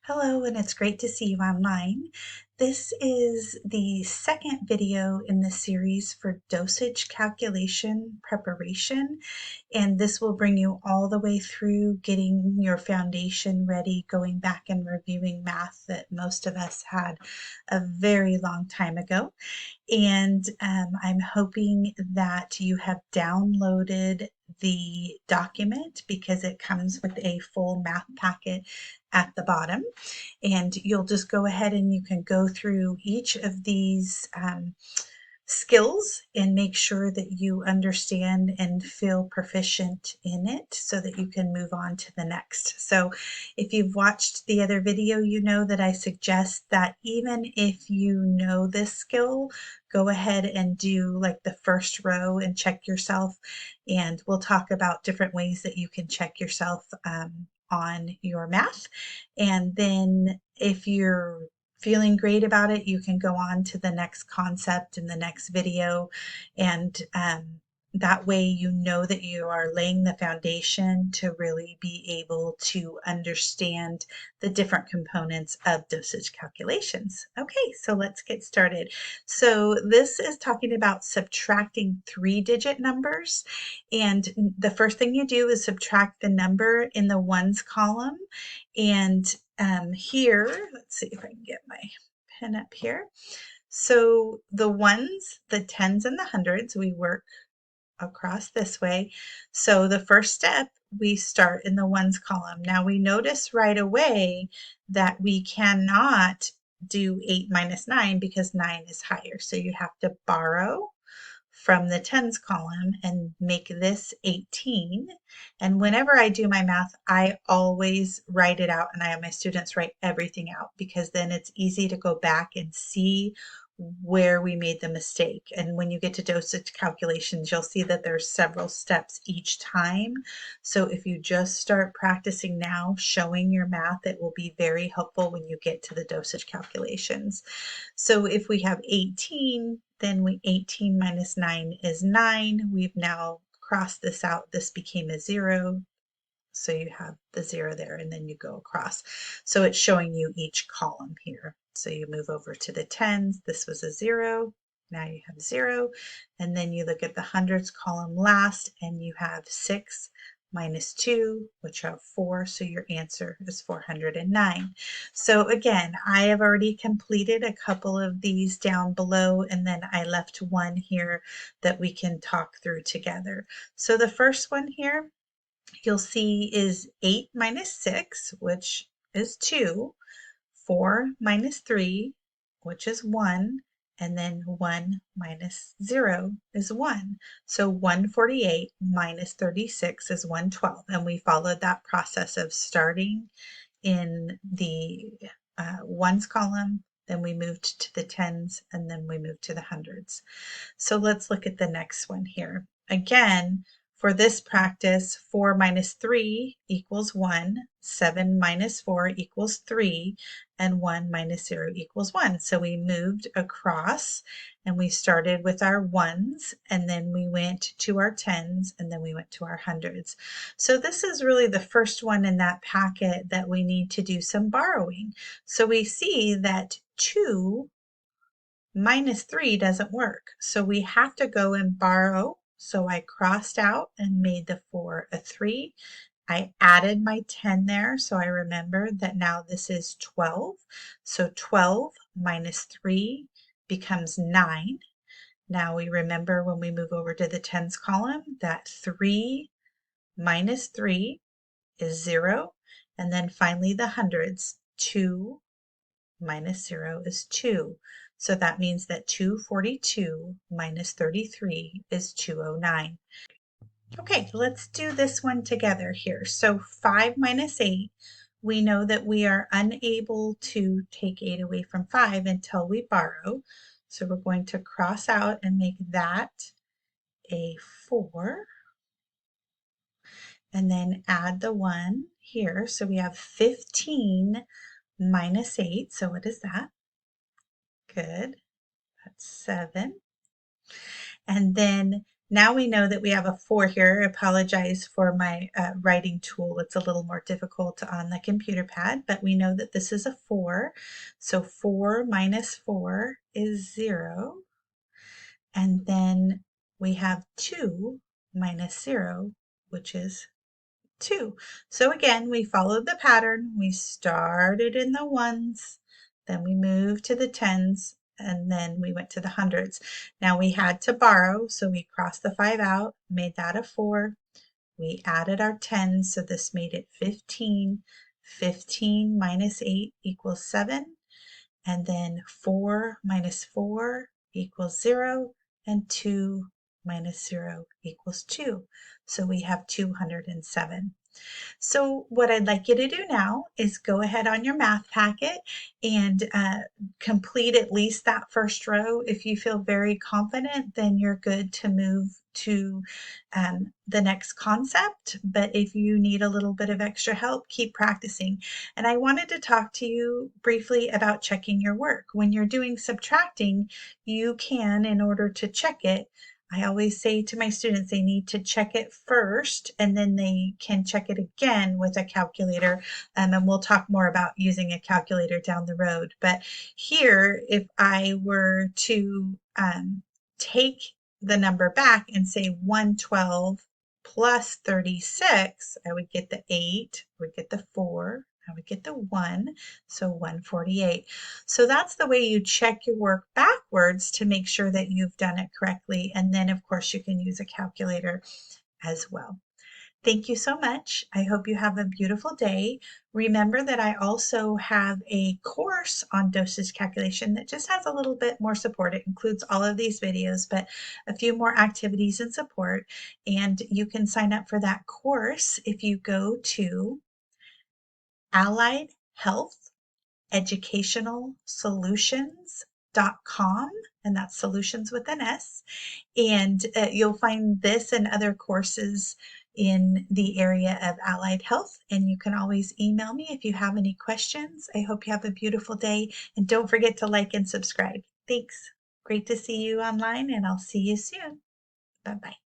Hello, and it's great to see you online. This is the second video in the series for dosage calculation preparation, and this will bring you all the way through getting your foundation ready, going back and reviewing math that most of us had a very long time ago. And I'm hoping that you have downloaded the document because it comes with a full math packet at the bottom. And you'll just go ahead and you can go through each of these skills and make sure that you understand and feel proficient in it so that you can move on to the next. So if you've watched the other video, you know that I suggest that even if you know this skill, go ahead and do like the first row and check yourself. And we'll talk about different ways that you can check yourself on your math. And then if you're feeling great about it, you can go on to the next concept in the next video. And that way you know that you are laying the foundation to really be able to understand the different components of dosage calculations. Okay, so let's get started. So this is talking about subtracting 3-digit numbers. And the first thing you do is subtract the number in the ones column. And here, let's see if I can get my pen up here. So the ones, the tens and the hundreds, we work across this way. So the first step, we start in the ones column. Now we notice right away that we cannot do 8 minus 9 because 9 is higher. So you have to borrow from the tens column and make this 18. And whenever I do my math, I always write it out and I have my students write everything out because then it's easy to go back and see where we made the mistake. And when you get to dosage calculations, you'll see that there's several steps each time. So if you just start practicing now, showing your math, it will be very helpful when you get to the dosage calculations. So if we have 18, then 18 minus 9 is 9. We've now crossed this out. This became a 0. So you have the 0 there, and then you go across. So it's showing you each column here. So you move over to the tens. This was a 0. Now you have 0. And then you look at the hundreds column last, and you have 6 minus 2, which are 4. So your answer is 409. So again, I have already completed a couple of these down below, and then I left one here that we can talk through together. So the first one here, you'll see is 8 minus 6, which is 2, 4 minus 3, which is 1, and then 1 minus 0 is 1. So 148 minus 36 is 112. And we followed that process of starting in the ones column, then we moved to the tens, and then we moved to the hundreds. So let's look at the next one here. Again, for this practice, 4 minus 3 equals 1, 7 minus 4 equals 3, and 1 minus 0 equals 1. So we moved across and we started with our ones, and then we went to our tens, and then we went to our hundreds. So this is really the first one in that packet that we need to do some borrowing. So we see that 2 minus 3 doesn't work. So we have to go and borrow. So I crossed out and made the 4 a 3. I added my 10 there, so I remember that now this is 12. So 12 minus 3 becomes 9. Now we remember when we move over to the tens column that 3 minus 3 is 0. And then finally the hundreds, 2 minus 0 is 2. So that means that 242 minus 33 is 209. Okay, let's do this one together here. So 5 minus 8, we know that we are unable to take 8 away from 5 until we borrow. So we're going to cross out and make that a 4. And then add the 1 here. So we have 15 minus 8. So what is that? Good. That's 7. And then Now we know that we have a 4 here. I apologize for my writing tool. It's a little more difficult on the computer pad, but we know that this is a 4. So 4 minus 4 is 0. And then we have 2 minus 0, which is 2. So again, we followed the pattern. We started in the ones, then we moved to the tens, and then we went to the hundreds. Now we had to borrow, so we crossed the 5 out, made that a 4. We added our tens, so this made it 15. 15 minus 8 equals 7. And then 4 minus 4 equals 0, and 2 minus 0 equals 2. So we have 207. So what I'd like you to do now is go ahead on your math packet and complete at least that first row. If you feel very confident, then you're good to move to the next concept. But if you need a little bit of extra help, keep practicing. And I wanted to talk to you briefly about checking your work. When you're doing subtracting, you can, in order to check it, I always say to my students they need to check it first and then they can check it again with a calculator. And we'll talk more about using a calculator down the road. But here, if I were to take the number back and say 112 plus 36, I would get the 8, I would get the 4, I would get the 1, so 148. So that's the way you check your work backwards to make sure that you've done it correctly. And then, of course, you can use a calculator as well. Thank you so much. I hope you have a beautiful day. Remember that I also have a course on dosage calculation that just has a little bit more support. It includes all of these videos, but a few more activities and support. And you can sign up for that course if you go to Allied Health Educational Solutions.com, and that's solutions with an S. And you'll find this and other courses in the area of allied health. And you can always email me if you have any questions. I hope you have a beautiful day. And don't forget to like and subscribe. Thanks. Great to see you online, and I'll see you soon. Bye-bye.